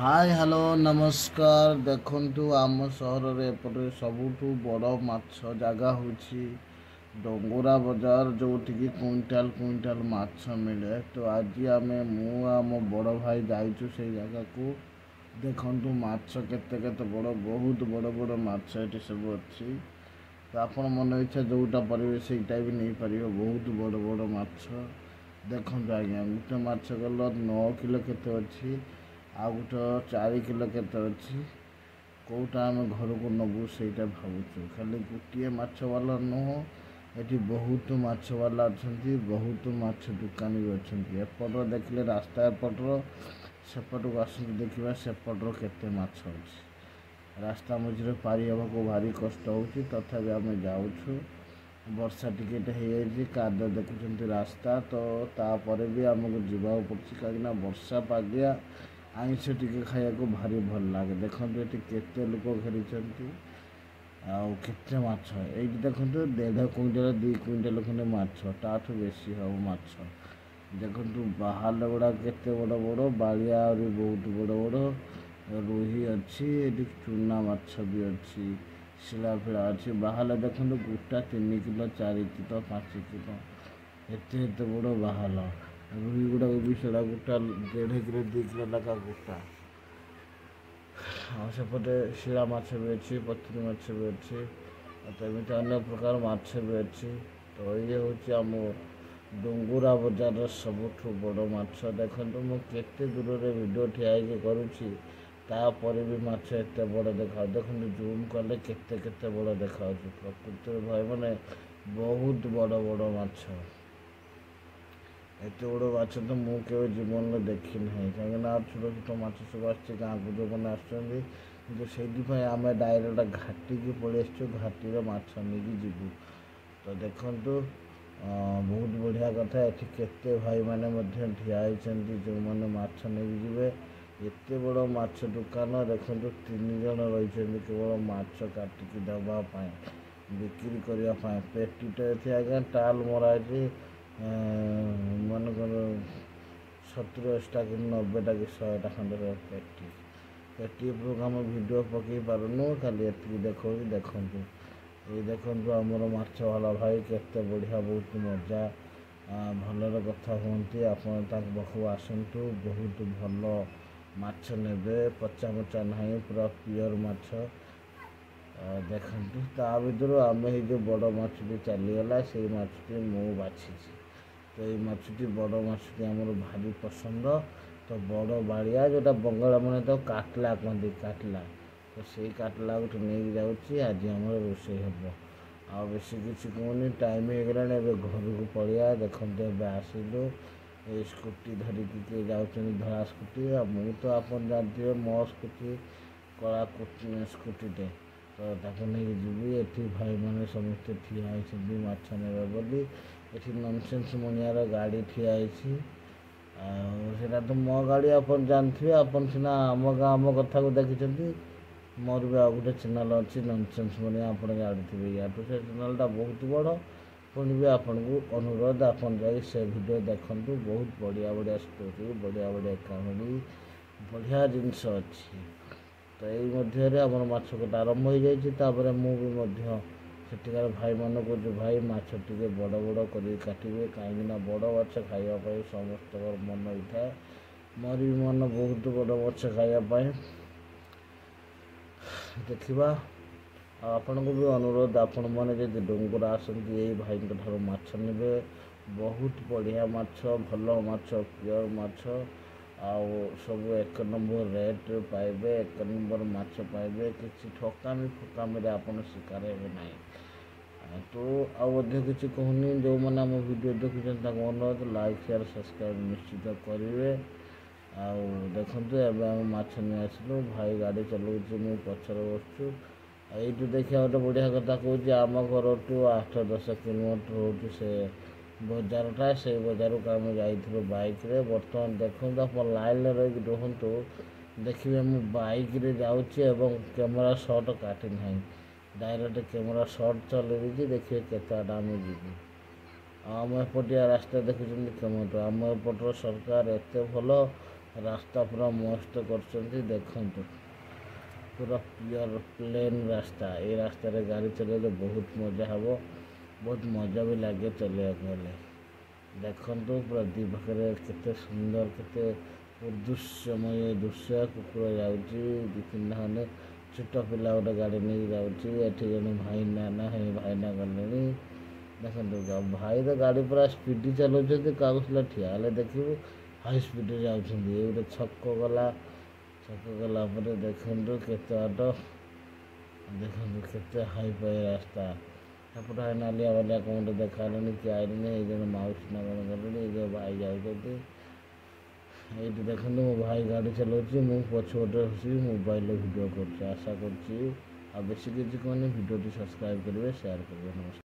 Hi hello नमस्कार देखंतु आम सहर एपटे सबुठु बड़ माछ जगह होची डंगोरा बाजार जो क्विंटाल क्विंटाल माछ मिले। तो आज आम मु बड़ भाई जाइचु से जगह को देखंतु माछ केते केते बड़ बहुत बड़ बड़ माछ एटी सब अच्छी। तो आपण मन इच्छा जोटा पारे सेटा भी नहीं पारे बहुत बड़ बड़ माछ देखंतु आज्ञा गोटे माछ कलर 9 किलो केते अच्छी आ गोटे 4 किलो केते अच्छी कौटा आम घर को नबू से भावुँ खाली गोटे माछवाला नुह ये बहुत माछवाला अच्छा बहुत माछ दुकानी भी अच्छा एपट देखले रास्ता एपटर सेपट को आस देखा सेपटर केते माछ अच्छी रास्ता मझे पारी हाँ को भारी कष्ट हो तथापि आम जाऊँ वर्षा टिके काद देखुं रास्ता तो तापर भी आमको जावाक पड़े कहीं वर्षा पागिया आइंष टिके खाया को भारी भल लगे। देखो ये केते लोक घेरी आते माछ ये देखो 1.5 क्विंटाल 2 क्विंटाल खंडे माछ ताठू बेसी हम माछ देखो बाहाल गुड़ा केते बड़ बड़ बालिया बहुत बड़ बड़ रोही अच्छी ये चूना माछ भी अच्छी शिला फिला अच्छी बाहाल देखो गोटा 3 किलो 4 किलो 5 किलो एते बड़ बाहाल रुई गुड़ा भी सेड़ा गोटा 1.5 किलो 2 किलो लगा गोटा सेपटे शिला माछ भी अच्छी पथरी माछ भी अच्छी तो एमती अनेक प्रकार माछ भी अच्छी। तो ये हूँ आम डंगुरा बजार सबुठ बड़ माछ देखो मुझे दूर से वीडियो ठिया करुँची तापर भी माछ एत बड़ देखा देखो जूम कले केते केते बड़ देखा प्रकृति भाई मैंने बहुत बड़ बड़ माछ एत बड़ माछ तो मुझे जीवन में देखी ना कहीं छोट छोट माछ सब गाँव को जो मैंने आसपाई आम डायरेक्ट घाटी की पलि घाटी माछ नहीं जीवु। तो देखु बहुत बढ़िया कथा ये केते भाई मैंने ठिया जो मैंने माछ नहीं जीवे एत बड़ माछ दुकान देखो 3 जन रही केवल माछ काटिकी देवाई बिक्री करने पेटीटे आज्ञा टाल मरा मन 70-80टा कि 90टा कि 100टा खंड पेटी पेटी आम भिड पकई पारूँ खाली ये देखो देखु ये देखो आमर माछ वाला भाई केते बढ़िया बहुत मजा भलर कथा हमें आपण पाखु आसतु बहुत भल माछ ने पचा पचा ना पूरा पियर माछ देखु ता भर आम जो बड़ माछटी चलीगला से माछटी मु बाछी। तो ये माछटी बड़ माछटी आमर भारी पसंद तो बड़ बाड़िया जोटा बंगाल मैंने तो काटला कहते काटला तो से काटला गोटे नहीं जाऊँगी आज आम रोषे हे आ बेसी किसी कहूनी टाइम हो गला घर को पड़िया देखते आसिलु ये स्कूटी धरिकी किए जाऊँ धड़ा स्कूटी मु तो आप जानते मो स्कूटी कला स्कूटीटे तो ताको नहीं जीवी ये भाई मैंने समस्ते ठिया होती माछ ने बोली ये ननसेन्स मनियार गाड़ी ठिया तो मो गाड़ी आप जानते आपन सीना आम गाँव आम कथा को देखी मोर भी आ गए चैनल अच्छी ननसेन्स मनिया आप गाड़ी थे या तो से चैनलटा बहुत बड़ पुणी भी आपन को अनुरोध आपन जा से वीडियो देखु बहुत बढ़िया बढ़िया स्टोरी बढ़िया बढ़िया कहानी बढ़िया जिनस अच्छी। तो यही मध्य आम माछ कटा आरंभ हो जापर मुझे सेठिकार भाई मान को जो भाई माछ टे बड़ बड़ कर काटे कहीं बड़ माछ खावाई समस्त मन होता है मोर भी मन बहुत बड़ माछ खावाई देखा आपण को भी अनुरोध आपण मैंने जब डंगुरा आसती यही भाई ठार माछ ने बहुत बढ़िया माछ भल माछ प्योर माछ आउ सब 1 नंबर रेट पाइबे 1 नंबर माछ पाइबे किसी ठकामी फकामी आपन शिकार हे ना। तो आधे किसी कहूनी जो मैंने आम वीडियो देखुं अनुरोध लाइक शेयर सब्सक्राइब निश्चित करेंगे। आउ देखु एवं माछ नहीं आसलु भाई गाड़ी चलाऊँ मु पचर बसु यू देखा गोटे बढ़िया कथा कहूँ आम घर टू 8-10 किलोमीटर हो से बजारटा से बजार को आम जाइए बाइक रे बर्तमान देखो आप लाइन रही रुहतु देखिए मु बाइक रे जाऊँगी एवं कैमेरा शॉट काटी ना डायरेक्ट कैमेरा शॉट चलती देखिए केतटा आम जीवु आम एपटिया रास्ता देखुं कम आम एपटर सरकार एत भल रास्ता पूरा मस्त कर देखु पूरा प्योर प्लेन रास्ता ये रास्ता रे गाड़ी चलेले बहुत मजा हम बहुत मजा भी लगे चलने देखु पूरा दी पाखे केते सुंदर केते दृश्यमय दृश्य कुकुर जाऊँगी दी तीन खंडे छोट पिला गोटे गाड़ी नहीं जाऊँगी जन भाई ना भाईना गले देखो भाई तो गाड़ी पूरा स्पीड चलाउछन्ति क्या ठिया देखिए हाई स्पीड जाऊँगी ये गोटे छक गला देखु केते बाट देखु केते हाई फाई रास्ता सेपटे नालिया वालिया कौन देखा किए आईने जन माउसी ना कौन गले जो भाई जाऊँगी ये देखो मो भाई गाड़ी चलाऊँगी मु पछपटे बस मोबाइल भिडियो कर आशा कर बेसी किसी कहनी भिडियो सब्सक्राइब करेंगे शेयर करेंगे नमस्कार।